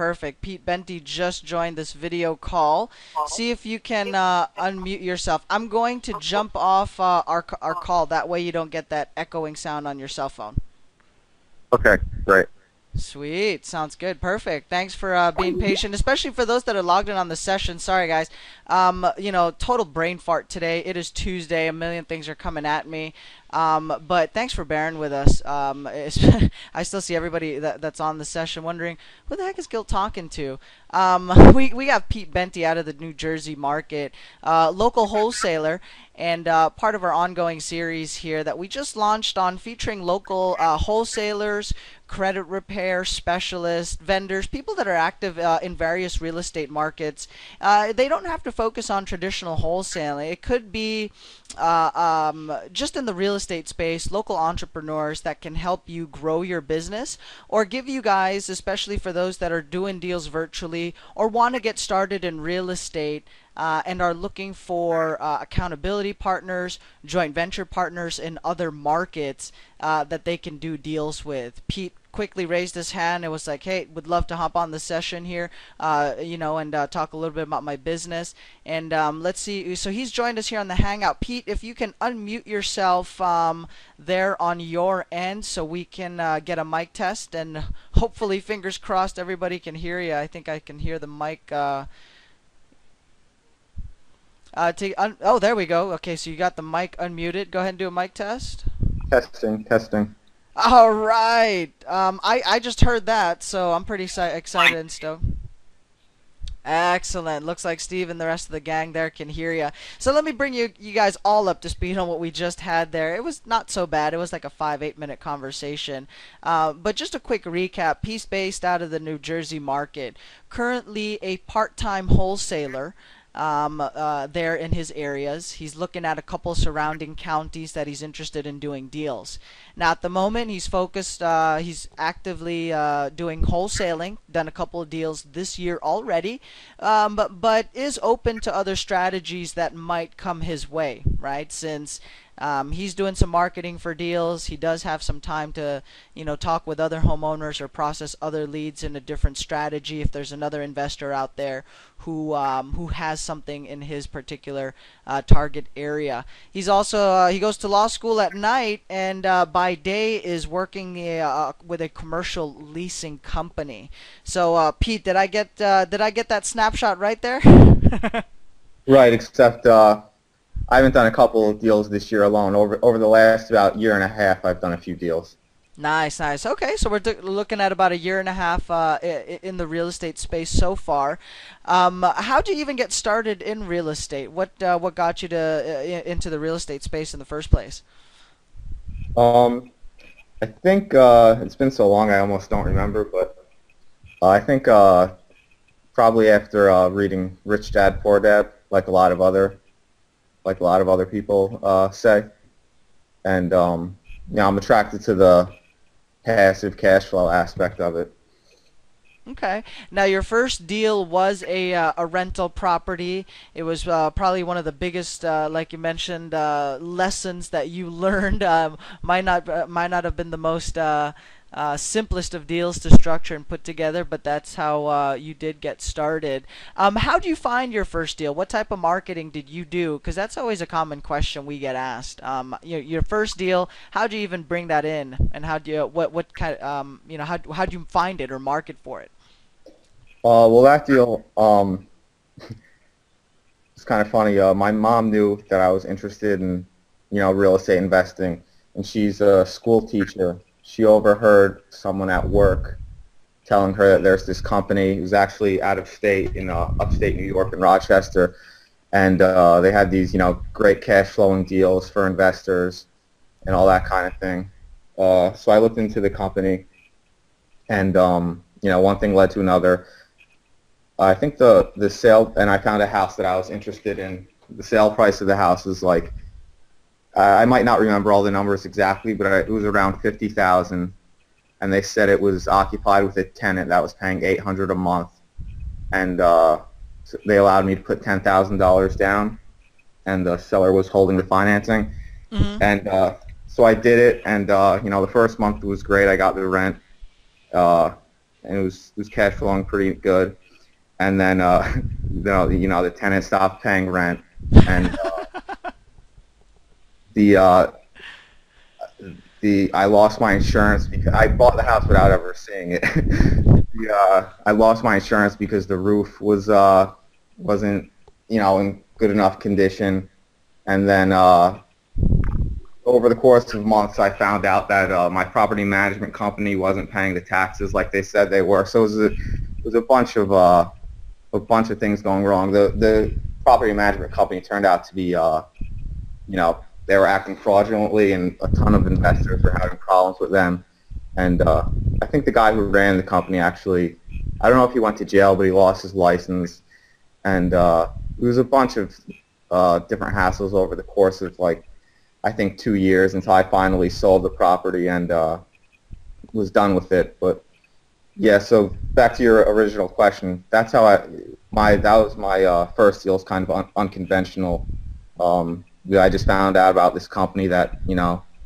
perfect. Pete Benty just joined this video call. See if you can unmute yourself. I'm going to jump off our call. That way you don't get that echoing sound on your cell phone. Okay, great. Sweet. Sounds good. Perfect. Thanks for being patient, especially for those that are logged in on the session. Sorry, guys. Total brain fart today. It is Tuesday. A million things are coming at me. But thanks for bearing with us. I still see everybody that's on the session wondering, who the heck is Gil talking to? We got Pete Benty out of the New Jersey market, local wholesaler, and part of our ongoing series here that we just launched on featuring local wholesalers, credit repair specialists, vendors, people that are active in various real estate markets. They don't have to focus on traditional wholesaling. It could be just in the real estate space, local entrepreneurs that can help you grow your business or give you guys, especially for those that are doing deals virtually or want to get started in real estate, and are looking for accountability partners, joint venture partners in other markets that they can do deals with. Pete quickly raised his hand and was like, hey, would love to hop on the session here, and talk a little bit about my business. And let's see. So he's joined us here on the Hangout. Pete, if you can unmute yourself there on your end so we can get a mic test, and hopefully, fingers crossed, everybody can hear you. I think I can hear the mic. Oh, there we go. Okay, so you got the mic unmuted. Go ahead and do a mic test. Testing, testing. All right. I just heard that, so I'm pretty excited and stoked. Excellent. Looks like Steve and the rest of the gang there can hear you. So let me bring you guys all up to speed on what we just had there. It was not so bad. It was like a 5-8 minute conversation. But just a quick recap. Pete's based out of the New Jersey market. Currently a part-time wholesaler there in his areas. He's looking at a couple surrounding counties that he's interested in doing deals. Now at the moment he's focused, he's actively doing wholesaling, done a couple of deals this year already, but is open to other strategies that might come his way, right? Since he's doing some marketing for deals. He does have some time to, talk with other homeowners or process other leads in a different strategy if there's another investor out there who has something in his particular target area. He's also he goes to law school at night, and by day is working with a commercial leasing company. So Pete, did I get that snapshot right there? Right, except I haven't done a couple of deals this year alone. Over the last about year and a half, I've done a few deals. Nice, nice. Okay, so we're looking at about a year and a half in the real estate space so far. How'd you even get started in real estate? What got you to into the real estate space in the first place? I think it's been so long I almost don't remember, but I think probably after reading Rich Dad Poor Dad, like a lot of other people say, and I'm attracted to the passive cash flow aspect of it. Okay. Now your first deal was a rental property. It was probably one of the biggest, like you mentioned, lessons that you learned. Might not have been the most simplest of deals to structure and put together, but that's how you did get started. How do you find your first deal? What type of marketing did you do? Because that's always a common question we get asked. Your first deal, how do you even bring that in, and how do you what kind how do you find it or market for it? Well, that deal, it's kind of funny. My mom knew that I was interested in, real estate investing, and she's a school teacher. She overheard someone at work telling her that there's this company. It was actually out of state in upstate New York in Rochester, and they had these, great cash flowing deals for investors and all that kind of thing. So I looked into the company, and one thing led to another. I think the sale, and I found a house that I was interested in. The sale price of the house was like, I might not remember all the numbers exactly, but it was around 50,000, and they said it was occupied with a tenant that was paying $800 a month, and so they allowed me to put $10,000 down, and the seller was holding the financing, and so I did it, and the first month was great. I got the rent. and it was cash flowing pretty good. And then the tenant stopped paying rent, and the I lost my insurance because I bought the house without ever seeing it. I lost my insurance because the roof wasn't in good enough condition, and then over the course of months, I found out that my property management company wasn't paying the taxes like they said they were. So it was a bunch of things going wrong. The property management company turned out to be they were acting fraudulently, and a ton of investors were having problems with them. And I think the guy who ran the company actually, I don't know if he went to jail, but he lost his license. And it was a bunch of different hassles over the course of I think 2 years until I finally sold the property and was done with it. But yeah, so back to your original question, that's how that was my first deal. It's kind of unconventional. I just found out about this company that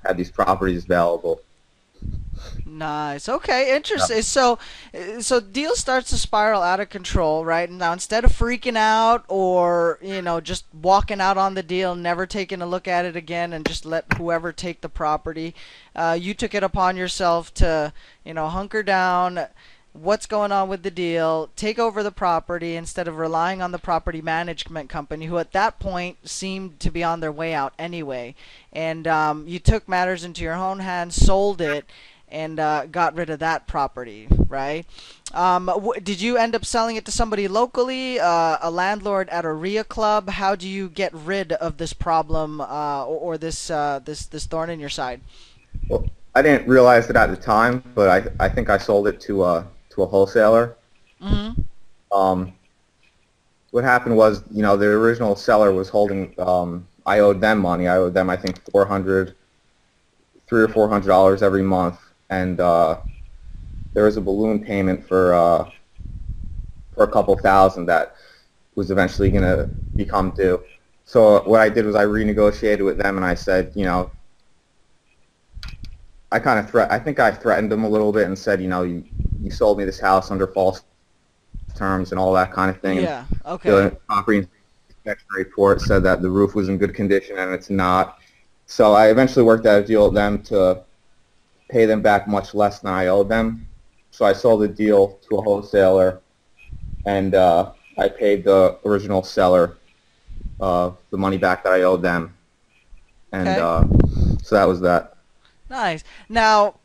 had these properties available. Nice. Okay, interesting. So deal starts to spiral out of control, right? Now instead of freaking out or just walking out on the deal, never taking a look at it again, and just let whoever take the property, you took it upon yourself to hunker down. What's going on with the deal, take over the property instead of relying on the property management company, who at that point seemed to be on their way out anyway. And you took matters into your own hands, sold it, and got rid of that property, right? Did you end up selling it to somebody locally, a landlord at a RIA club? How do you get rid of this problem or this thorn in your side? Well, I didn't realize it at the time, but I think I sold it to a wholesaler. Mm-hmm. What happened was, the original seller was holding. I owed them money. I owed them, I think, $300 or $400 every month, and there was a balloon payment for a couple thousand that was eventually going to become due. So what I did was I renegotiated with them, and I said, I think I threatened them a little bit and said, you sold me this house under false terms and all that kind of thing. Yeah. Okay. The property inspection report said that the roof was in good condition, and it's not. So I eventually worked out a deal with them to pay them back much less than I owed them. So I sold the deal to a wholesaler, and I paid the original seller the money back that I owed them. And so that was that. Nice. Now,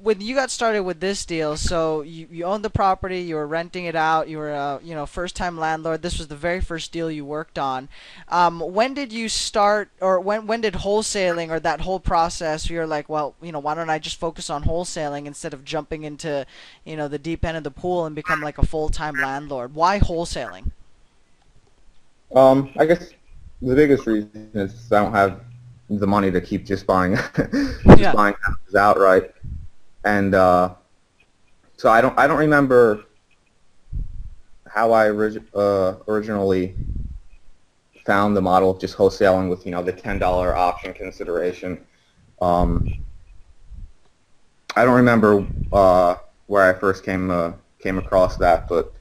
when you got started with this deal, so you owned the property, you were renting it out, you were a first-time landlord. This was the very first deal you worked on. When did you start, or when did wholesaling or that whole process, you're like, well, why don't I just focus on wholesaling instead of jumping into the deep end of the pool and become like a full-time landlord? Why wholesaling? I guess the biggest reason is I don't have the money to keep just buying buying houses outright, and so I don't remember how I originally found the model of just wholesaling with the $10 option consideration. I don't remember where I first came across that, but.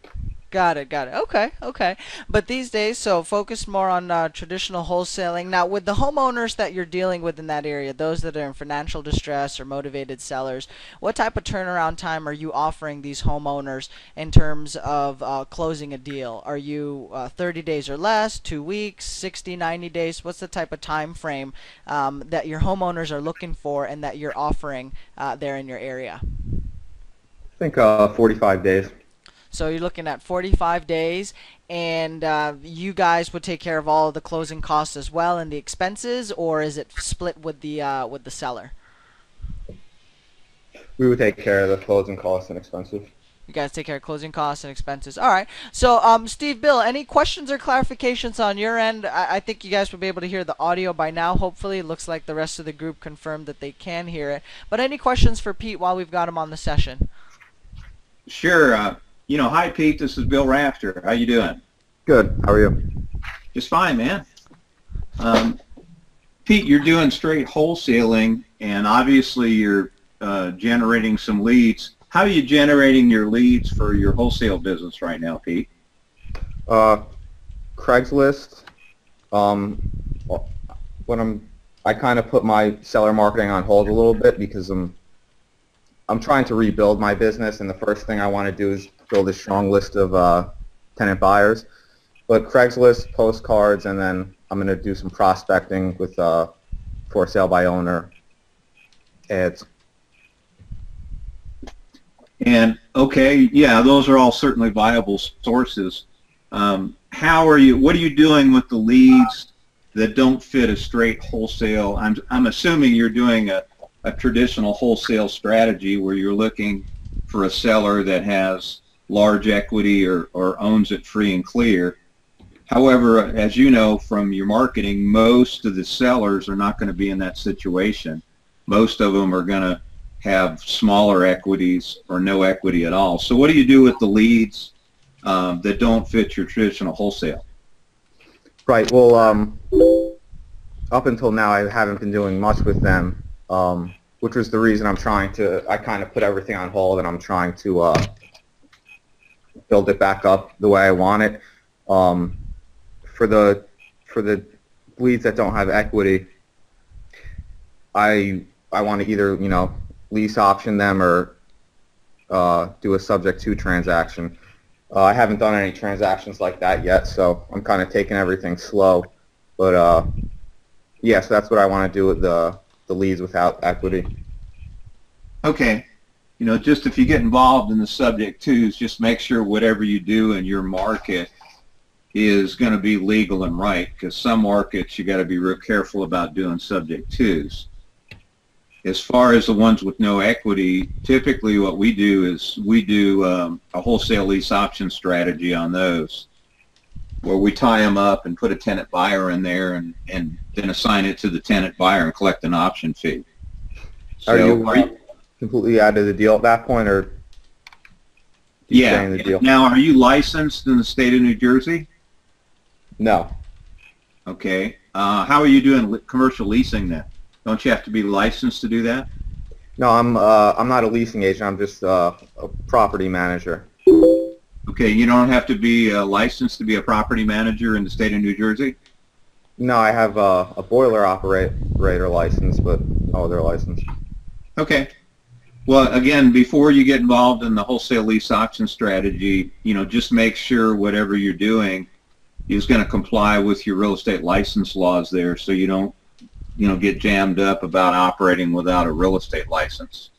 Got it. Okay. But these days, so focus more on traditional wholesaling. Now, with the homeowners that you're dealing with in that area, those that are in financial distress or motivated sellers, what type of turnaround time are you offering these homeowners in terms of closing a deal? Are you 30 days or less, 2 weeks, 60, 90 days? What's the type of time frame that your homeowners are looking for and that you're offering there in your area? I think 45 days. So you're looking at 45 days, and you guys would take care of all of the closing costs as well and the expenses, or is it split with the seller? We would take care of the closing costs and expenses. You guys take care of closing costs and expenses. All right. So, Steve, Bill, any questions or clarifications on your end? I think you guys will be able to hear the audio by now. Hopefully, it looks like the rest of the group confirmed that they can hear it. But any questions for Pete while we've got him on the session? Sure. Hi, Pete. This is Bill Rafter. How you doing? Good. How are you? Just fine, man. Pete, you're doing straight wholesaling, and obviously you're generating some leads. how are you generating your leads for your wholesale business right now, Pete? Uh, Craigslist. When I kind of put my seller marketing on hold a little bit because I'm trying to rebuild my business, and the first thing I want to do is build a strong list of tenant buyers. But Craigslist, postcards, and then I'm going to do some prospecting with for sale by owner ads. And okay, yeah, those are all certainly viable sources. What are you doing with the leads that don't fit a straight wholesale? I'm assuming you're doing a traditional wholesale strategy where you're looking for a seller that has large equity or owns it free and clear. However, as you know from your marketing, most of the sellers are not going to be in that situation. Most of them are going to have smaller equities or no equity at all. So what do you do with the leads that don't fit your traditional wholesale? Right. Well, up until now, I haven't been doing much with them, which was the reason I kind of put everything on hold, and I'm trying to build it back up the way I want it. For the leads that don't have equity, I want to either lease option them or do a subject to transaction. I haven't done any transactions like that yet, so I'm kind of taking everything slow. But yeah, so that's what I want to do with the leads without equity. Okay. Just if you get involved in the subject twos, just make sure whatever you do in your market is going to be legal and right, because some markets you got to be real careful about doing subject twos. As far as the ones with no equity, typically what we do is we do a wholesale lease option strategy on those, where we tie them up and put a tenant buyer in there and then assign it to the tenant buyer and collect an option fee. So, are you completely out of the deal at that point, or do you stay in the deal? Now, are you licensed in the state of New Jersey? No. Okay. How are you doing commercial leasing then? Don't you have to be licensed to do that? No, I'm not a leasing agent. I'm just a property manager. Okay, you don't have to be licensed to be a property manager in the state of New Jersey? No, I have a boiler operator license, but no other license. Okay. Well, again, before you get involved in the wholesale lease option strategy, just make sure whatever you're doing is going to comply with your real estate license laws there, so you don't get jammed up about operating without a real estate license.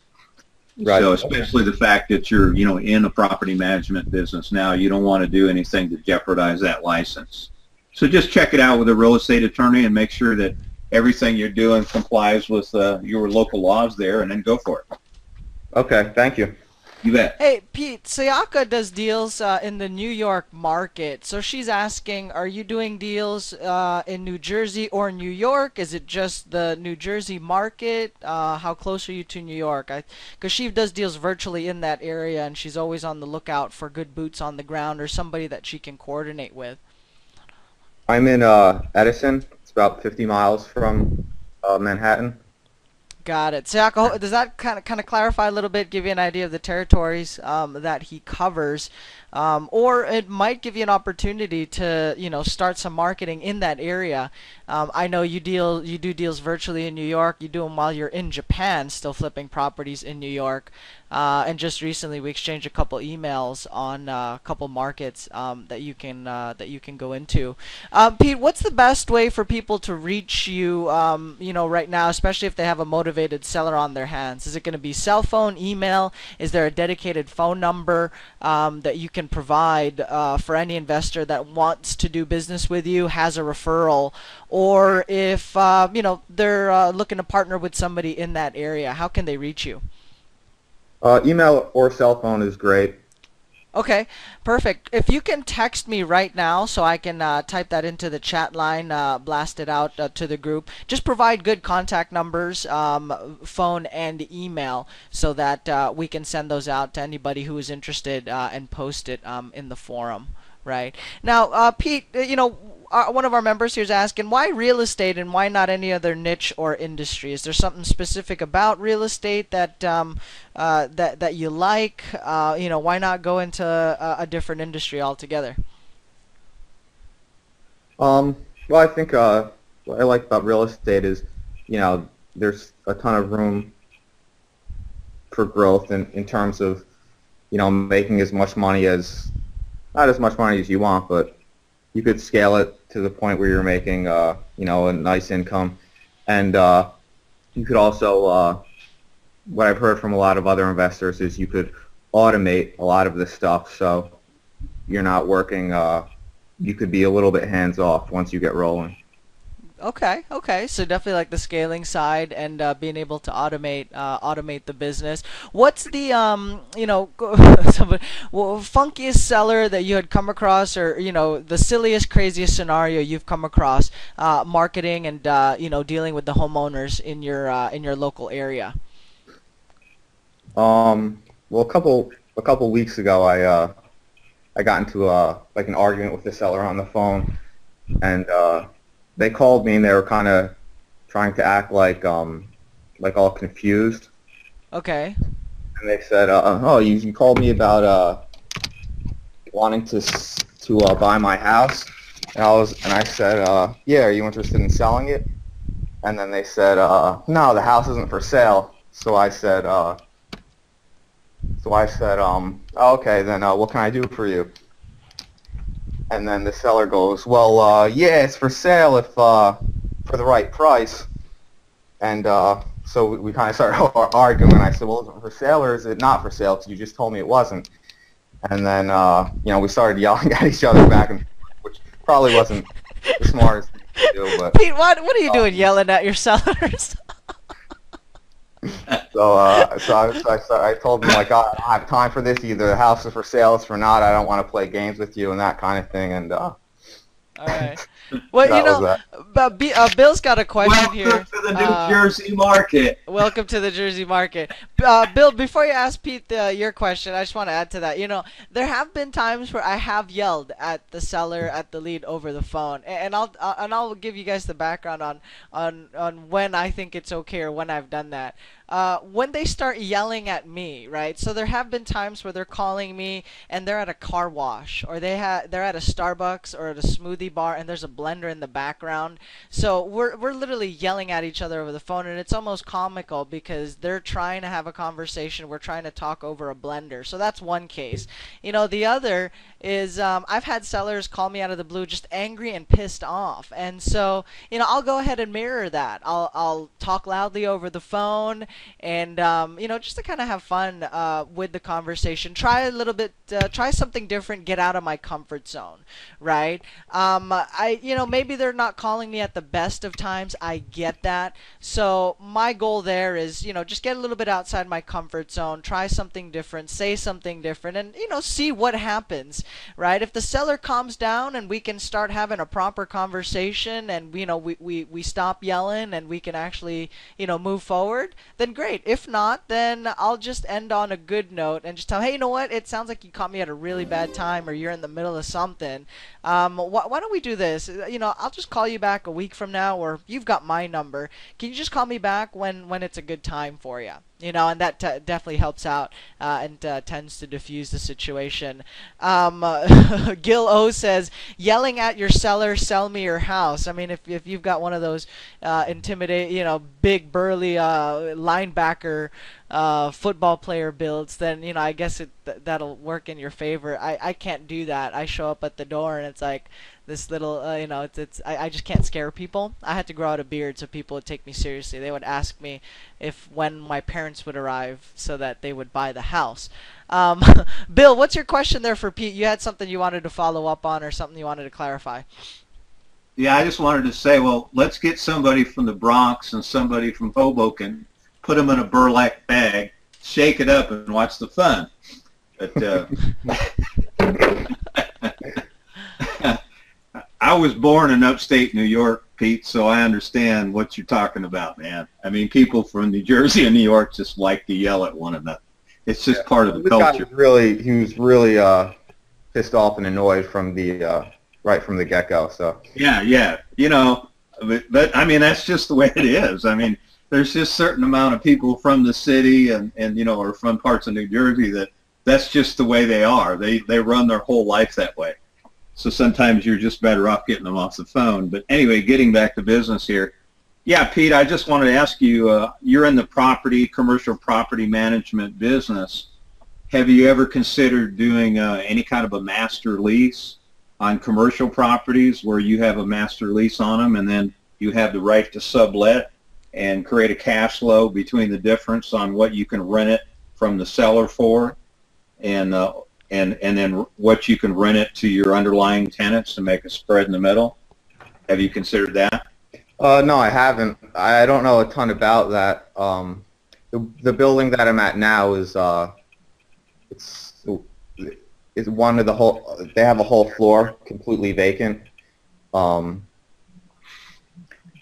Right. So especially the fact that you're, in a property management business now, you don't want to do anything to jeopardize that license. So just check it out with a real estate attorney and make sure that everything you're doing complies with your local laws there, and then go for it. Okay, thank you. You bet. Hey, Pete, Sayaka does deals in the New York market. So she's asking, are you doing deals in New Jersey or New York? Is it just the New Jersey market? How close are you to New York? Because she does deals virtually in that area, and she's always on the lookout for good boots on the ground or somebody that she can coordinate with. I'm in Edison. It's about 50 miles from Manhattan. Got it. Sayaka, does that kind of clarify a little bit, give you an idea of the territories that he covers, or it might give you an opportunity to start some marketing in that area. I know you do deals virtually in New York. You do them while you're in Japan, still flipping properties in New York. And just recently we exchanged a couple emails on a couple markets that you can go into. Pete, what's the best way for people to reach you right now, especially if they have a motivated seller on their hands? Is it going to be cell phone, email? Is there a dedicated phone number that you can provide for any investor that wants to do business with you, has a referral, or if they're looking to partner with somebody in that area? How can they reach you? Email or cell phone is great. Okay, perfect. If you can text me right now so I can type that into the chat line, blast it out to the group. Just provide good contact numbers, phone and email, so that we can send those out to anybody who is interested and post it in the forum. Right now, Pete, one of our members here is asking, why real estate and why not any other niche or industry? Is there something specific about real estate that that you like? Why not go into a different industry altogether? Well, I think what I like about real estate is, there's a ton of room for growth in terms of, making as much money as, not as much money as you want, but you could scale it to the point where you're making, a nice income. And you could also, what I've heard from a lot of other investors is you could automate a lot of this stuff, so you're not working, you could be a little bit hands-off once you get rolling. Okay. So definitely like the scaling side and being able to automate the business. What's the funkiest seller that you had come across, or the silliest, craziest scenario you've come across marketing and dealing with the homeowners in your local area? Well, a couple weeks ago, I got into like an argument with the seller on the phone, and they called me and they were kind of trying to act like all confused. Okay. And they said, "Oh, you called me about wanting to buy my house," and I said, "Yeah, are you interested in selling it?" And then they said, "No, the house isn't for sale." So I said, "Oh, okay, then what can I do for you?" And then the seller goes, "Well, yeah, it's for sale if for the right price." And so we kind of started arguing. I said, "Well, is it for sale or is it not for sale? Because you just told me it wasn't." And then we started yelling at each other back and forth, which probably wasn't the smartest thing to do. But Pete, what are you doing, yelling at your sellers? So I told them, like, I don't have time for this. Either the house is for sale, it's for not. I don't want to play games with you and that kind of thing. And all right. Well, but Bill's got a question here. Welcome to the New Jersey market. Welcome to the Jersey market. Bill, before you ask Pete your question, I just want to add to that. There have been times where I have yelled at the seller, at the lead over the phone, and I'll give you guys the background on when I think it's okay or when I've done that. When they start yelling at me, right? So there have been times where they're calling me and they're at a car wash, or they're at a Starbucks or at a smoothie bar, and there's a blender in the background. So we're literally yelling at each other over the phone, and it's almost comical because they're trying to have a conversation, we're trying to talk over a blender. So that's one case. The other is I've had sellers call me out of the blue just angry and pissed off, and so I'll go ahead and mirror that. I'll talk loudly over the phone, and just to kind of have fun with the conversation. Try a little bit, try something different, get out of my comfort zone, right? Maybe they're not calling me at the best of times. I get that. So my goal there is, just get a little bit outside my comfort zone, try something different, say something different, and see what happens, right? If the seller calms down and we can start having a proper conversation, and we stop yelling and we can actually move forward, then great. If not, then I'll just end on a good note and just tell them, hey, you know what? It sounds like you caught me at a really bad time, or you're in the middle of something. Why don't we do this? I'll just call you back a week from now, or you've got my number. Can you just call me back when it's a good time for you? And that definitely helps out and tends to diffuse the situation. Gil O says, yelling at your seller, sell me your house. I mean, if you've got one of those big burly linebacker football player builds, then I guess that'll work in your favor. I can't do that. I show up at the door and it's like this little I just can't scare people. I had to grow out a beard so people would take me seriously. They would ask me when my parents would arrive so that they would buy the house. Bill, what's your question there for Pete? You had something you wanted to follow up on, or something you wanted to clarify? Yeah, I just wanted to say, well, let's get somebody from the Bronx and somebody from Hoboken, put them in a burlap bag, shake it up, and watch the fun. But I was born in upstate New York, Pete, so I understand what you're talking about, man. I mean, people from New Jersey and New York just like to yell at one another. It's just part of the culture. He was really pissed off and annoyed from the right from the get-go. So Yeah, yeah. But I mean, that's just the way it is. I mean, there's just certain amount of people from the city and or from parts of New Jersey that's just the way they are. They run their whole life that way. So sometimes you're just better off getting them off the phone. But anyway, getting back to business here. Yeah, Pete, I just wanted to ask you, you're in the commercial property management business. Have you ever considered doing any kind of a master lease on commercial properties where you have a master lease on them and then you have the right to sublet and create a cash flow between the difference on what you can rent it from the seller for and then what you can rent it to your underlying tenants to make a spread in the middle? Have you considered that? no, I haven't. I don't know a ton about that. The building that I'm at now is it's one of the whole. They have a whole floor completely vacant.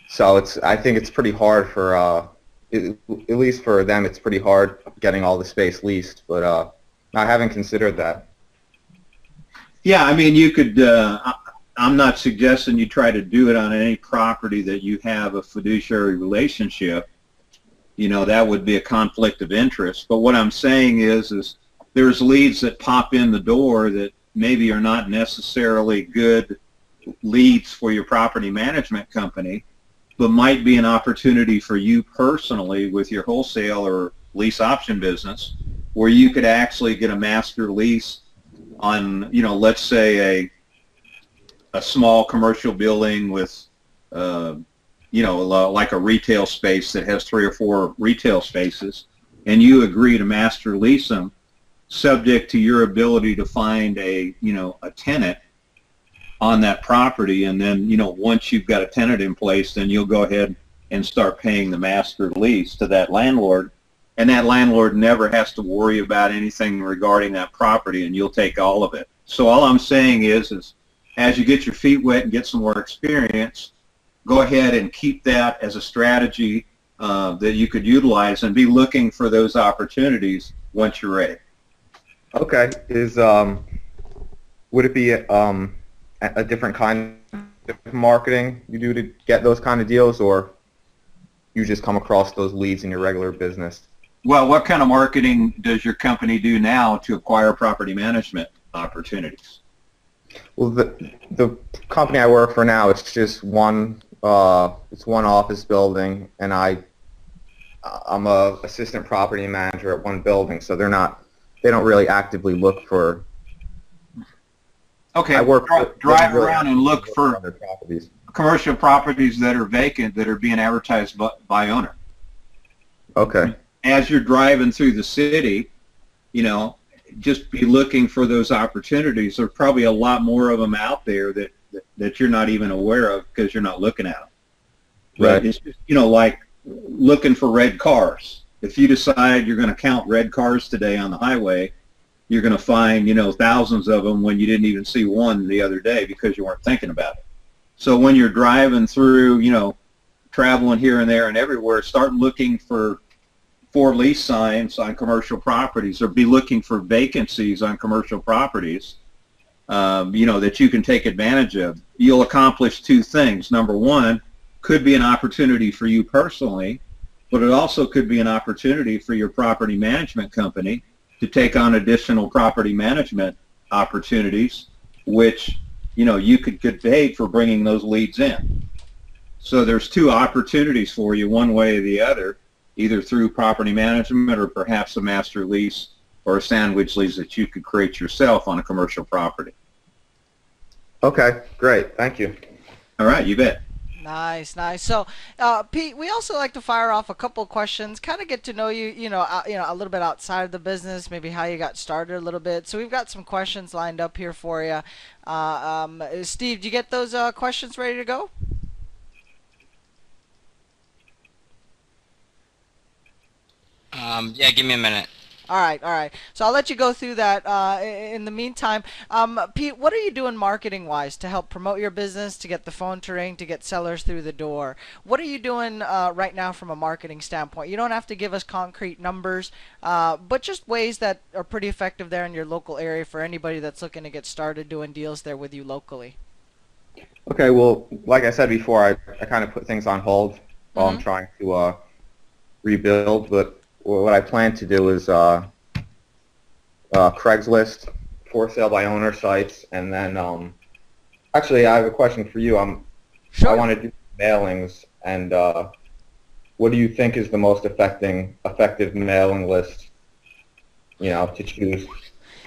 So I think it's pretty hard for at least for them. It's pretty hard getting all the space leased. But I haven't considered that. Yeah, I mean, you could. I'm not suggesting you try to do it on any property that you have a fiduciary relationship. That would be a conflict of interest. But what I'm saying is there's leads that pop in the door that maybe are not necessarily good leads for your property management company, but might be an opportunity for you personally with your wholesale or lease option business, where you could actually get a master lease on, let's say a small commercial building with, like a retail space that has 3 or 4 retail spaces, and you agree to master lease them, subject to your ability to find a tenant on that property, and then once you've got a tenant in place, then you'll go ahead and start paying the master lease to that landlord, and that landlord never has to worry about anything regarding that property, and you'll take all of it. So all I'm saying is as you get your feet wet and get some more experience, go ahead and keep that as a strategy that you could utilize and be looking for those opportunities once you're ready. Okay. Would it be a different kind of marketing you do to get those kind of deals, or you just come across those leads in your regular business? Well, what kind of marketing does your company do now to acquire property management opportunities? Well, the company I work for now, it's just one office building, and I'm a assistant property manager at one building, so they don't really actively look for. Okay, I work drive around and look for other properties. commercial properties that are vacant that are being advertised by owner. Okay. As you're driving through the city, just be looking for those opportunities. There's probably a lot more of them out there that you're not even aware of because you're not looking at them. Right. It's just, like looking for red cars. If you decide you're going to count red cars today on the highway, you're going to find, thousands of them when you didn't even see one the other day because you weren't thinking about it. So when you're driving through, traveling here and there and everywhere, start looking for lease signs on commercial properties, or be looking for vacancies on commercial properties, that you can take advantage of. You'll accomplish 2 things. Number one, could be an opportunity for you personally, but it also could be an opportunity for your property management company to take on additional property management opportunities, which, you could get paid for bringing those leads in. So there's 2 opportunities for you, one way or the other, either through property management or perhaps a master lease or a sandwich lease that you could create yourself on a commercial property. Okay, great. Thank you. All right, you bet. Nice, nice. So, Pete, we also like to fire off a couple of questions, kind of get to know you, a little bit outside of the business, maybe how you got started a little bit. So we've got some questions lined up here for you. Steve, do you get those questions ready to go? Yeah, give me a minute. All right, all right. So I'll let you go through that. In the meantime, Pete, what are you doing marketing-wise to help promote your business, to get the phone to ring, to get sellers through the door? What are you doing right now from a marketing standpoint? You don't have to give us concrete numbers, but just ways that are pretty effective there in your local area for anybody that's looking to get started doing deals there with you locally. Okay, well, like I said before, I kind of put things on hold while I'm Hmm. trying to rebuild, but what I plan to do is Craigslist, for sale by owner sites, and then actually I have a question for you. I Sure. want to do mailings, and what do you think is the most effective mailing list, to choose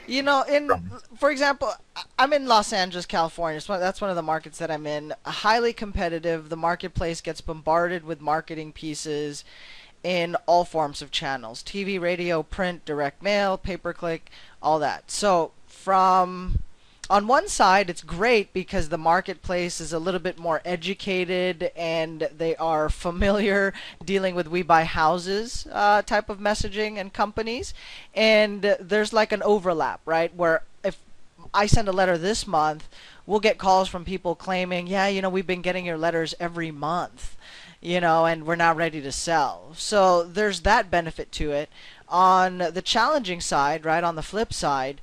You know, in from? for example, I'm in Los Angeles, California. So that's one of the markets that I'm in. Highly competitive. The marketplace gets bombarded with marketing pieces in all forms of channels: TV, radio, print, direct mail, pay per click, all that. So, from on one side, it's great because the marketplace is a little bit more educated and they are familiar dealing with we buy houses type of messaging and companies. And there's like an overlap, right? Where if I send a letter this month, we'll get calls from people claiming, yeah, we've been getting your letters every month, and we're now ready to sell. So there's that benefit to it. On the challenging side, right, on the flip side,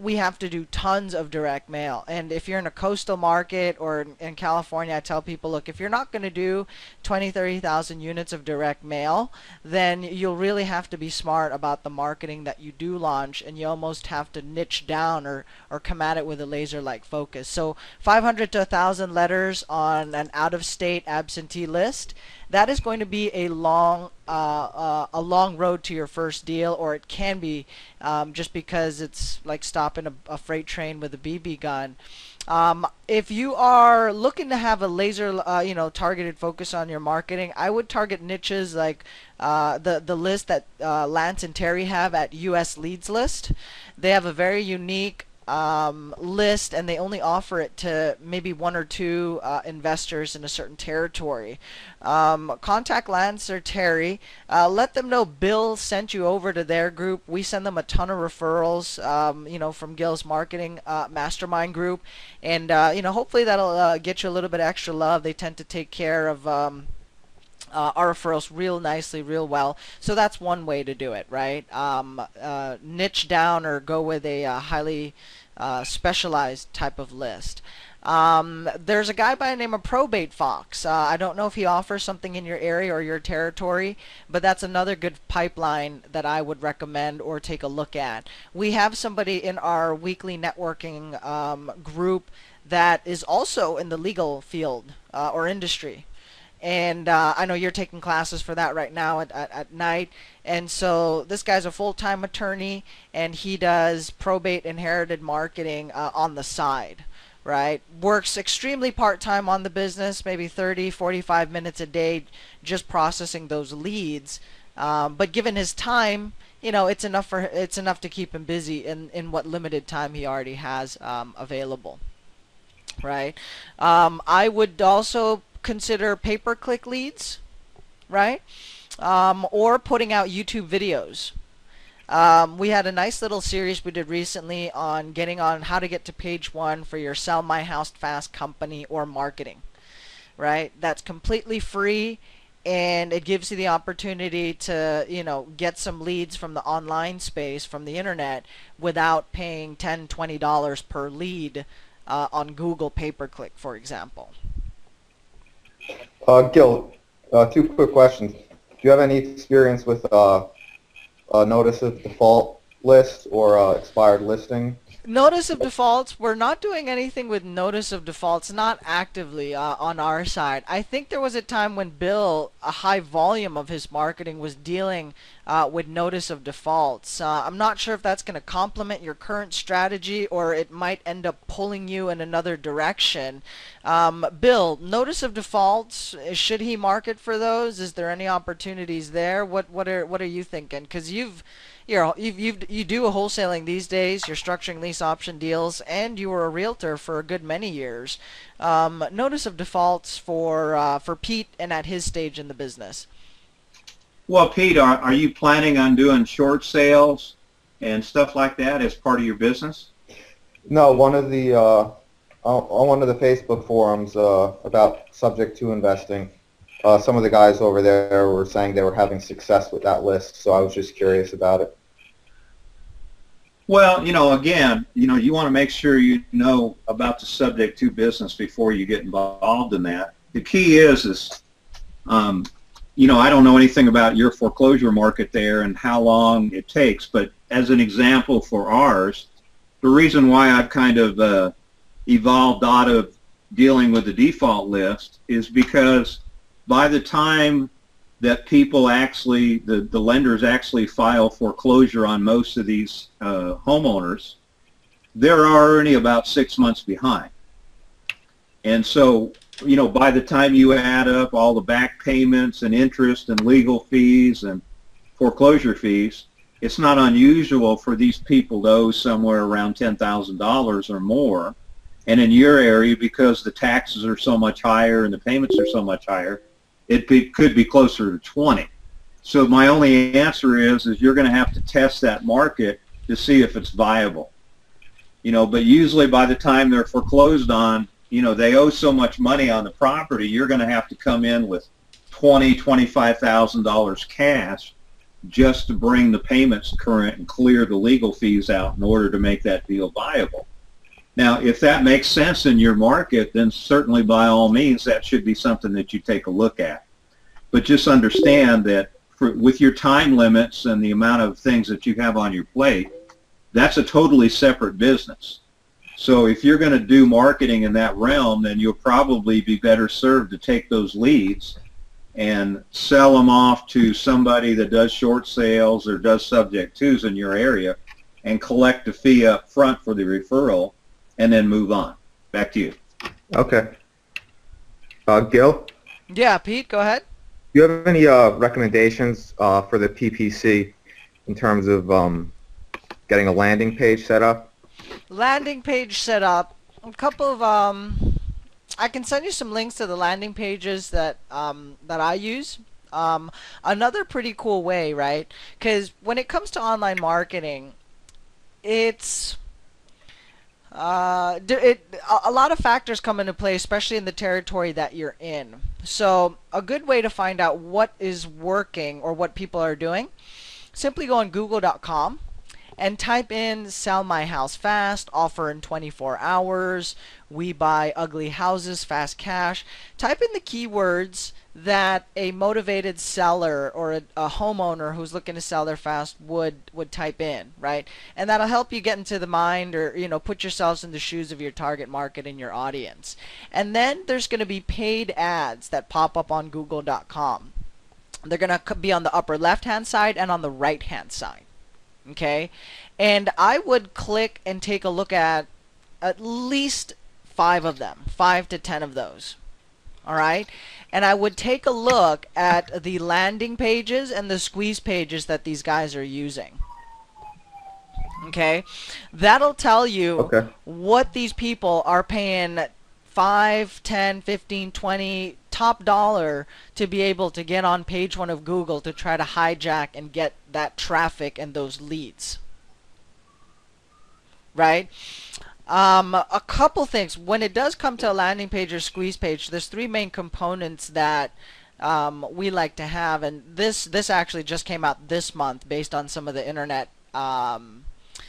we have to do tons of direct mail. And if you're in a coastal market or in California, I tell people, look, if you're not going to do 20, 30,000 units of direct mail, then you'll really have to be smart about the marketing that you do launch, and you almost have to niche down or come at it with a laser-like focus. So 500 to 1,000 letters on an out-of-state absentee list, that is going to be a long road to your first deal, or it can be, just because it's like stopping a freight train with a BB gun. If you are looking to have a laser, targeted focus on your marketing, I would target niches like the list that Lance and Terry have at US Leads List. They have a very unique list, and they only offer it to maybe one or two investors in a certain territory. Contact Lance or Terry. Let them know Bill sent you over to their group. We send them a ton of referrals, from Gil's marketing mastermind group, and hopefully that'll get you a little bit extra love. They tend to take care of our referrals real nicely, real well. So that's one way to do it, right? Niche down or go with a highly specialized type of list. There's a guy by the name of Probate Fox. I don't know if he offers something in your area or your territory, but that's another good pipeline that I would recommend or take a look at. We have somebody in our weekly networking group that is also in the legal field or industry. And I know you're taking classes for that right now at night. And so this guy's a full-time attorney, and he does probate inherited marketing on the side, right? Works extremely part-time on the business, maybe 30, 45 minutes a day just processing those leads. But given his time, it's enough to keep him busy in what limited time he already has available, right? I would also consider pay-per-click leads, right? Or putting out YouTube videos. We had a nice little series we did recently on getting on how to get to page one for your Sell My House Fast company or marketing, right? That's completely free, and it gives you the opportunity to, get some leads from the online space, from the internet, without paying $10, $20 per lead on Google pay-per-click, for example. Gil, two quick questions. Do you have any experience with a notice of default list or expired listing? Notice of defaults, we're not doing anything with notice of defaults, not actively on our side. I think there was a time when Bill, a high volume of his marketing was dealing with notice of defaults. I'm not sure if that's going to complement your current strategy or it might end up pulling you in another direction. Bill, notice of defaults, should he market for those? Is there any opportunities there? What are you thinking? Because you do a wholesaling these days. You're structuring lease option deals, and you were a realtor for a good many years. Notice of defaults for Pete and at his stage in the business. Well, Pete, are you planning on doing short sales and stuff like that as part of your business? No, one of the on one of the Facebook forums about subject to investing, some of the guys over there were saying they were having success with that list, so I was just curious about it. Well, again, you want to make sure you know about the subject to business before you get involved in that. The key is um, I don't know anything about your foreclosure market there and how long it takes, but as an example for ours, the reason why I've kind of evolved out of dealing with the default list is because by the time that people actually, the lenders actually file foreclosure on most of these homeowners, they're already about 6 months behind. And so, by the time you add up all the back payments and interest and legal fees and foreclosure fees, it's not unusual for these people to owe somewhere around $10,000 or more. And in your area, because the taxes are so much higher and the payments are so much higher, could be closer to 20. So my only answer is you're going to have to test that market to see if it's viable. But usually by the time they're foreclosed on, they owe so much money on the property, you're going to have to come in with $25,000 cash just to bring the payments current and clear the legal fees out in order to make that deal viable. Now, if that makes sense in your market, then certainly by all means that should be something that you take a look at. But just understand that with your time limits and the amount of things that you have on your plate, that's a totally separate business. So if you're going to do marketing in that realm, then you'll probably be better served to take those leads and sell them off to somebody that does short sales or does subject twos in your area and collect a fee up front for the referral and then move on. Back to you. Okay. Gil, Yeah, Pete, go ahead. do you have any recommendations for the PPC in terms of getting a landing page set up? Landing page setup. A couple of I can send you some links to the landing pages that that I use. Another pretty cool way, right? Because when it comes to online marketing, it's a lot of factors come into play, especially in the territory that you're in. So a good way to find out what is working or what people are doing, simply go on google.com and type in "sell my house fast," "offer in 24 hours," "we buy ugly houses fast cash." Type in the keywords that a motivated seller or a homeowner who's looking to sell their fast would type in, right? And that'll help you get into the mind, or put yourselves in the shoes of your target market and your audience. And then there's going to be paid ads that pop up on google.com. They're going to be on the upper left hand side and on the right hand side. Okay, and I would click and take a look at least 5 of them, 5 to 10 of those. All right, and I would take a look at the landing pages and the squeeze pages that these guys are using. Okay, that'll tell you what these people are paying 5, 10, 15, 20 top dollar to be able to get on page 1 of Google to try to hijack and get that traffic and those leads. Right? A couple things. When it does come to a landing page or squeeze page, there's 3 main components that we like to have, and this actually just came out this month based on some of the internet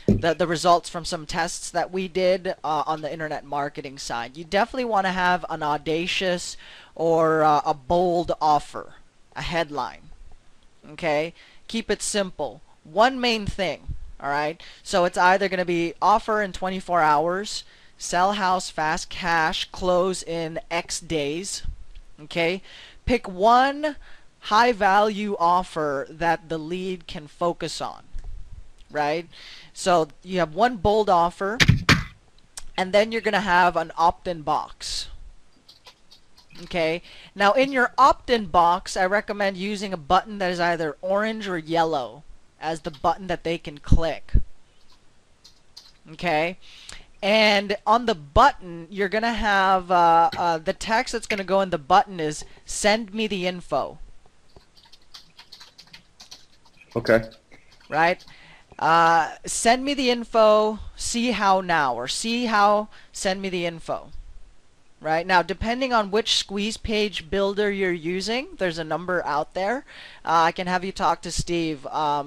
the results from some tests that we did on the internet marketing side. You definitely want to have an audacious or a bold offer, a headline. Okay, keep it simple. One main thing. All right, so it's either going to be offer in 24 hours, sell house fast cash, close in X days. Okay, pick one high value offer that the lead can focus on. Right, so you have one bold offer, and then you're going to have an opt-in box. Okay, now in your opt-in box, I recommend using a button that is either orange or yellow as the button that they can click. Okay, and on the button you're gonna have the text that's gonna go in the button is "send me the info." Okay. Right? Send me the info, see how now, or see how, send me the info. right? Now, depending on which squeeze page builder you're using, there's a number out there. I can have you talk to Steve.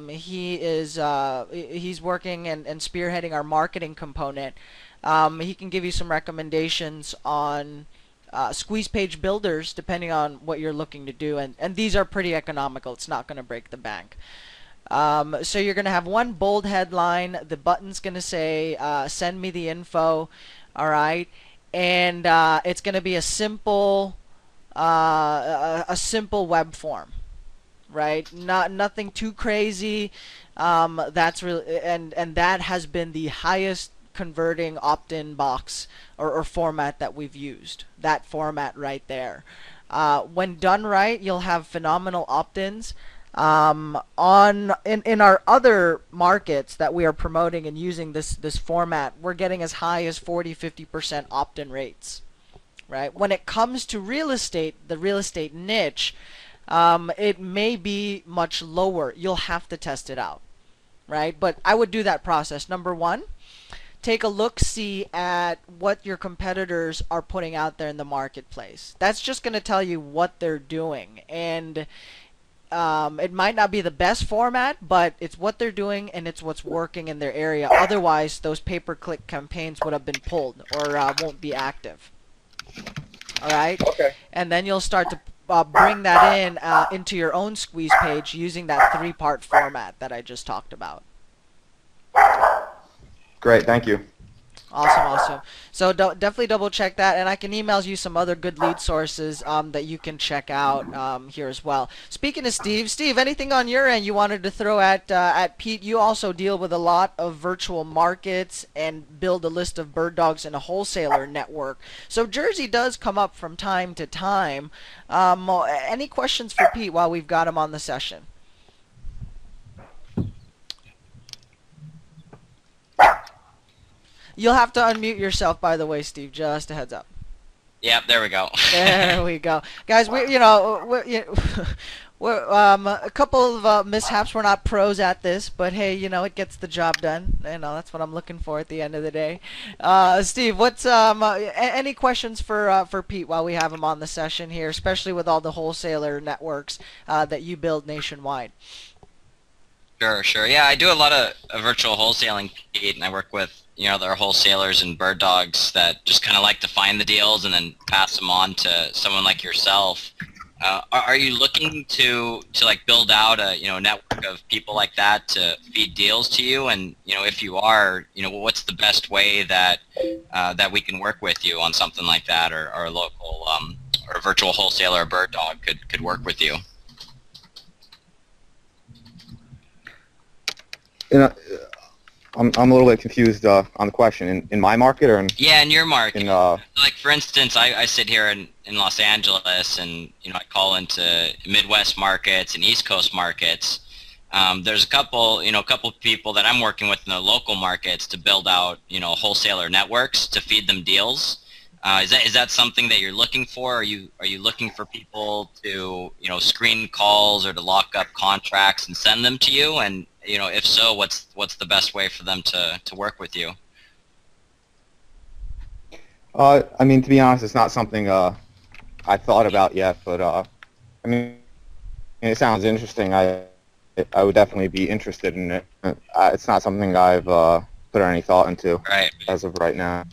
He's working and spearheading our marketing component. He can give you some recommendations on squeeze page builders depending on what you're looking to do, and these are pretty economical. It's not going to break the bank. So you're going to have one bold headline. The button's going to say send me the info, all right, and it's going to be a simple web form, right? Nothing too crazy. That's really, and that has been the highest converting opt-in box or format that we've used. That format right there. When done right, you'll have phenomenal opt-ins. In our other markets that we are promoting and using this format, we're getting as high as 40-50% opt-in rates, right? When it comes to real estate, the real estate niche, it may be much lower. You'll have to test it out, right? But I would do that process. Number one, take a look-see at what your competitors are putting out there in the marketplace. That's just going to tell you what they're doing, and it might not be the best format, but it's what they're doing and it's what's working in their area. Otherwise, those pay-per-click campaigns would have been pulled or won't be active. All right? Okay. And then you'll start to bring that in into your own squeeze page using that 3-part format that I just talked about. Great, thank you. Awesome. So definitely double check that, and I can email you some other good lead sources that you can check out here as well. Speaking of Steve, anything on your end you wanted to throw at Pete? You also deal with a lot of virtual markets and build a list of bird dogs in a wholesaler network. So Jersey does come up from time to time. Any questions for Pete while we've got him on the session? You'll have to unmute yourself, by the way, Steve. Just a heads up. Yep, there we go. There we go, guys. We're a couple of mishaps. We're not pros at this, but hey, it gets the job done. That's what I'm looking for at the end of the day. Steve, what's any questions for Pete while we have him on the session here, especially with all the wholesaler networks that you build nationwide? Sure. Yeah, I do a lot of virtual wholesaling, Pete, and I work with there are wholesalers and bird dogs that just kind of like to find the deals and then pass them on to someone like yourself. Are you looking to like build out a network of people like that to feed deals to you? And if you are, what's the best way that that we can work with you on something like that, or a local or a virtual wholesaler or bird dog could work with you? I'm a little bit confused on the question. In my market or in? Yeah, in your market. Like for instance, I sit here in Los Angeles, and I call into Midwest markets and East Coast markets. There's a couple people that I'm working with in the local markets to build out wholesaler networks to feed them deals. Is that something that you're looking for? Are you looking for people to screen calls or to lock up contracts and send them to you? And if so, what's the best way for them to work with you? I mean, to be honest, it's not something I thought about yet, but I mean, it sounds interesting. I would definitely be interested in it. It's not something I've put any thought into as of right now.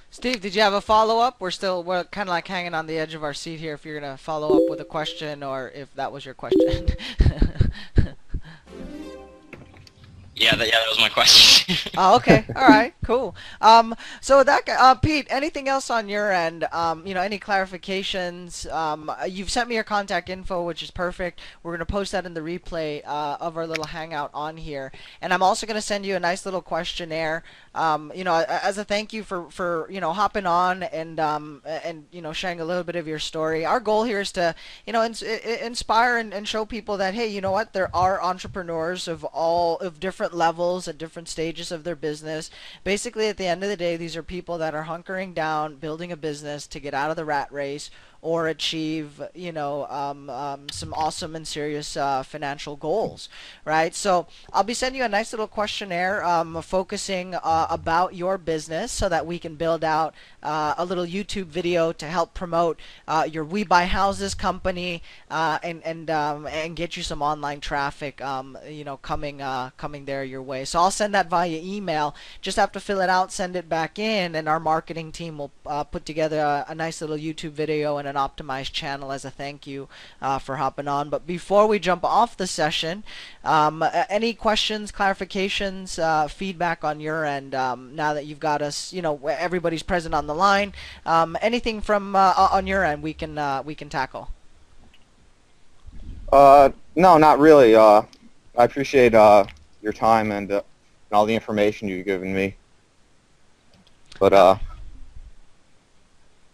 Steve, did you have a follow-up? We're kind of like hanging on the edge of our seat here if you're going to follow up with a question or if that was your question. Yeah, that was my question. Oh, okay. All right. Cool. So with that, Pete, anything else on your end? Any clarifications? You've sent me your contact info, which is perfect. We're going to post that in the replay of our little hangout on here, and I'm also going to send you a nice little questionnaire. As a thank you for hopping on and sharing a little bit of your story. Our goal here is to inspire and show people that, hey, you know what, there are entrepreneurs of different levels at different stages of their business. Basically, at the end of the day, these are people that are hunkering down, building a business to get out of the rat race, or achieve, some awesome and serious financial goals, right? So I'll be sending you a nice little questionnaire focusing about your business so that we can build out a little YouTube video to help promote your We Buy Houses company and get you some online traffic, coming there your way. So I'll send that via email. Just have to fill it out, send it back in, and our marketing team will put together a nice little YouTube video and an optimized channel as a thank you for hopping on. But before we jump off the session, any questions, clarifications, feedback on your end now that you've got us, everybody's present on the line? Anything from on your end we can tackle? No, not really. I appreciate your time and all the information you've given me. But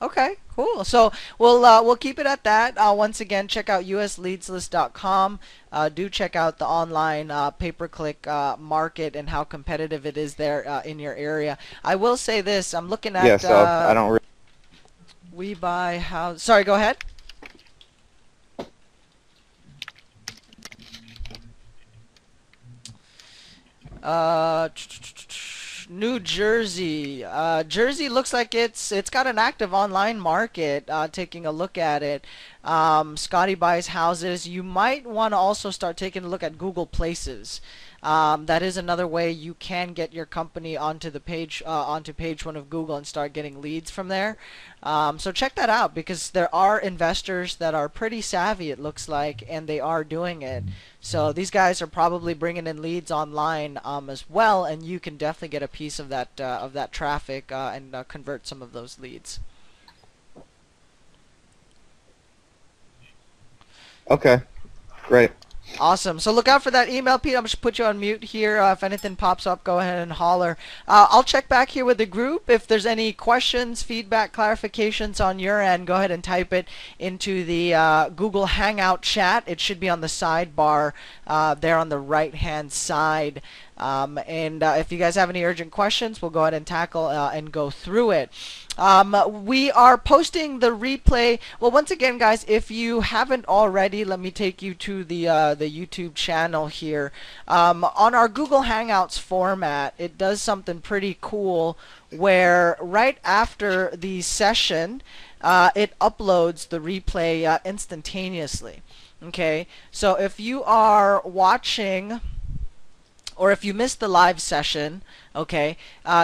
okay, cool. So we'll keep it at that. Once again, check out usleadslist.com. Do check out the online pay-per-click market and how competitive it is there in your area. I will say this: I'm looking at yes, I don't. We Buy House. Sorry, go ahead. New Jersey. Jersey looks like it's got an active online market. Taking a look at it, Scotty Buys Houses. You might want to also start taking a look at Google Places. That is another way you can get your company onto the page, onto page 1 of Google and start getting leads from there. So check that out, because there are investors that are pretty savvy, it looks like, and they are doing it. So these guys are probably bringing in leads online as well, and you can definitely get a piece of that traffic and convert some of those leads. Okay, great. Awesome. So look out for that email, Pete. I'm going to put you on mute here. If anything pops up, go ahead and holler. I'll check back here with the group. If there's any questions, feedback, clarifications on your end, go ahead and type it into the Google Hangout chat. It should be on the sidebar there on the right-hand side. If you guys have any urgent questions, we'll go ahead and tackle and go through it. We are posting the replay. Well, once again, guys, if you haven't already, let me take you to the YouTube channel here. On our Google Hangouts format, it does something pretty cool where right after the session, it uploads the replay instantaneously. Okay, so if you are watching, or if you missed the live session, okay,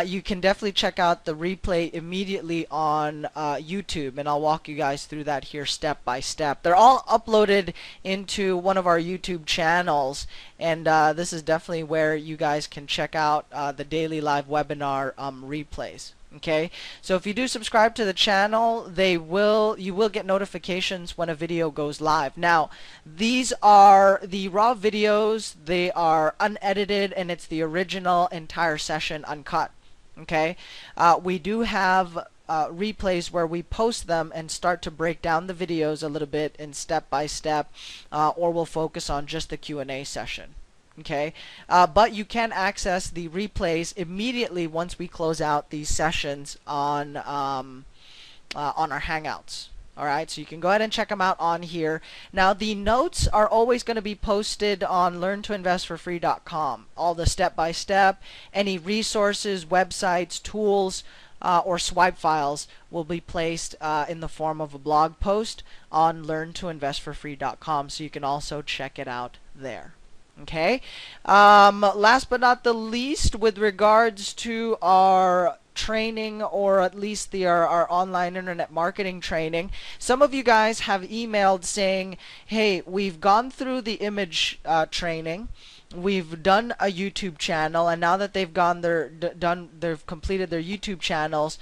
you can definitely check out the replay immediately on YouTube, and I'll walk you guys through that here step by step. They're all uploaded into one of our YouTube channels, and this is definitely where you guys can check out the daily live webinar replays. Okay, so if you do subscribe to the channel, you will get notifications when a video goes live. Now, these are the raw videos. They are unedited, and it's the original entire session uncut. Okay, we do have replays where we post them and start to break down the videos a little bit in step by step, or we'll focus on just the Q&A session. Okay, but you can access the replays immediately once we close out these sessions on our Hangouts. All right, so you can go ahead and check them out on here. Now, the notes are always going to be posted on learntoinvestforfree.com. All the step-by-step, any resources, websites, tools, or swipe files will be placed in the form of a blog post on learntoinvestforfree.com, so you can also check it out there. Okay, last but not the least, with regards to our training, or at least our online internet marketing training, some of you guys have emailed saying, hey, we've gone through the image training, we've done a YouTube channel, and now that they've they've completed their YouTube channels,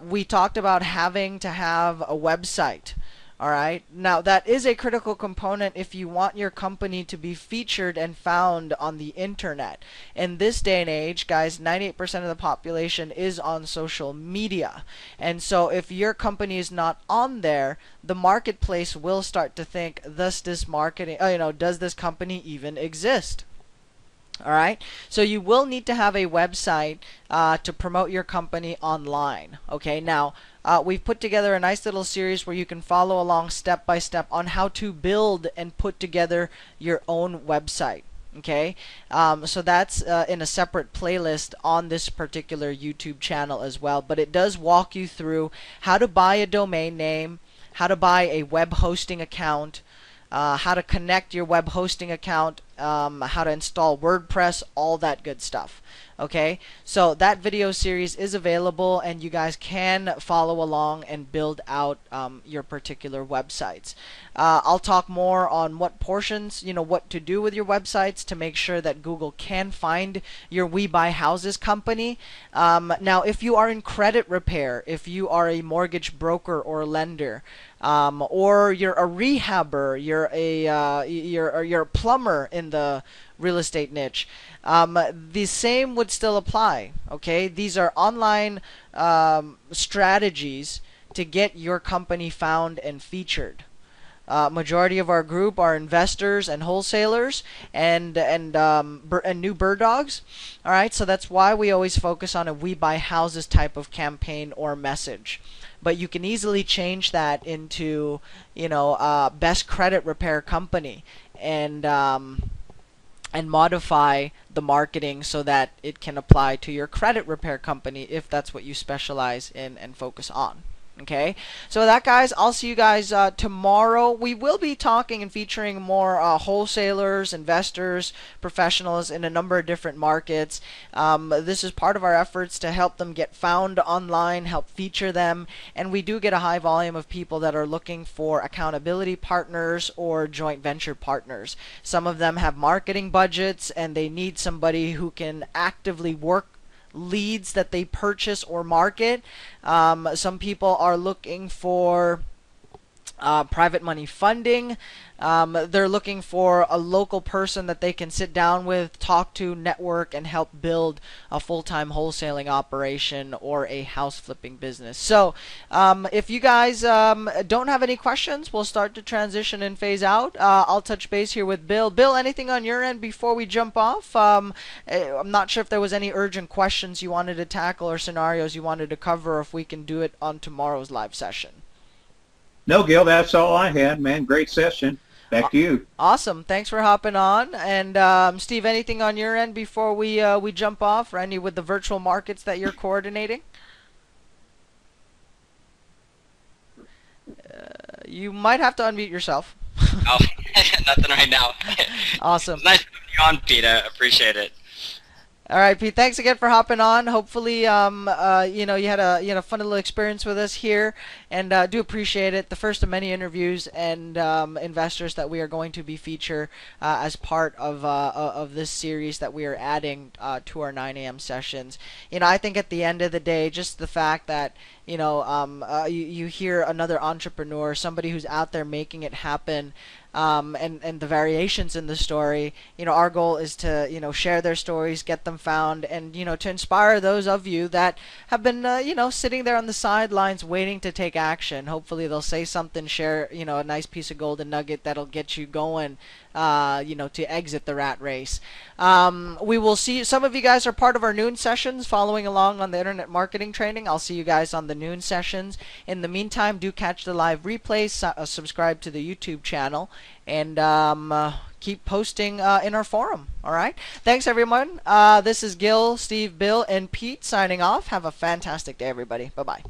we talked about having to have a website. Alright, now that is a critical component if you want your company to be featured and found on the internet. In this day and age, guys, 98% of the population is on social media. And so if your company is not on there, the marketplace will start to think, does this company even exist? All right, so you will need to have a website to promote your company online. Okay, now we've put together a nice little series where you can follow along step by step on how to build and put together your own website. Okay, so that's in a separate playlist on this particular YouTube channel as well, but it does walk you through how to buy a domain name, how to buy a web hosting account, how to connect your web hosting account, how to install WordPress, all that good stuff. Okay, so that video series is available, and you guys can follow along and build out your particular websites. I'll talk more on what portions, what to do with your websites to make sure that Google can find your We Buy Houses company. Now, if you are in credit repair, if you are a mortgage broker or lender, or you're a rehabber, you're a plumber in the real estate niche, the same would still apply. Okay, these are online strategies to get your company found and featured. Majority of our group are investors and wholesalers and new bird dogs. All right, so that's why we always focus on a We Buy Houses type of campaign or message. But you can easily change that into, best credit repair company, and modify the marketing so that it can apply to your credit repair company if that's what you specialize in and focus on. Okay, so with that, guys, I'll see you guys tomorrow. We will be talking and featuring more wholesalers, investors, professionals in a number of different markets. This is part of our efforts to help them get found online, help feature them, and we do get a high volume of people that are looking for accountability partners or joint venture partners. Some of them have marketing budgets and they need somebody who can actively work leads that they purchase or market. Some people are looking for private money funding. They're looking for a local person that they can sit down with, talk to, network, and help build a full-time wholesaling operation or a house flipping business. So if you guys don't have any questions, we'll start to transition and phase out. I'll touch base here with Bill. Bill, anything on your end before we jump off? I'm not sure if there was any urgent questions you wanted to tackle or scenarios you wanted to cover, or if we can do it on tomorrow's live session. No, Gil, that's all I had, man. Great session. Back to you. Awesome. Thanks for hopping on. And Steve, anything on your end before we jump off, or any with the virtual markets that you're coordinating? You might have to unmute yourself. Oh, nothing right now. Awesome. Nice having you on, Pete. I appreciate it. All right, Pete. Thanks again for hopping on. Hopefully, you had a fun little experience with us here, and do appreciate it. The first of many interviews and investors that we are going to be feature as part of this series that we are adding to our 9 a.m. sessions. I think at the end of the day, just the fact that you hear another entrepreneur, somebody who's out there making it happen. And the variations in the story, our goal is to share their stories, get them found, and to inspire those of you that have been sitting there on the sidelines waiting to take action. Hopefully they'll say something, share a nice piece of golden nugget that'll get you going to exit the rat race. We will see. Some of you guys are part of our noon sessions, following along on the internet marketing training. I'll see you guys on the noon sessions. In the meantime, do catch the live replays, subscribe to the YouTube channel, and keep posting in our forum. All right. Thanks, everyone. This is Gil, Steve, Bill, and Pete signing off. Have a fantastic day, everybody. Bye-bye.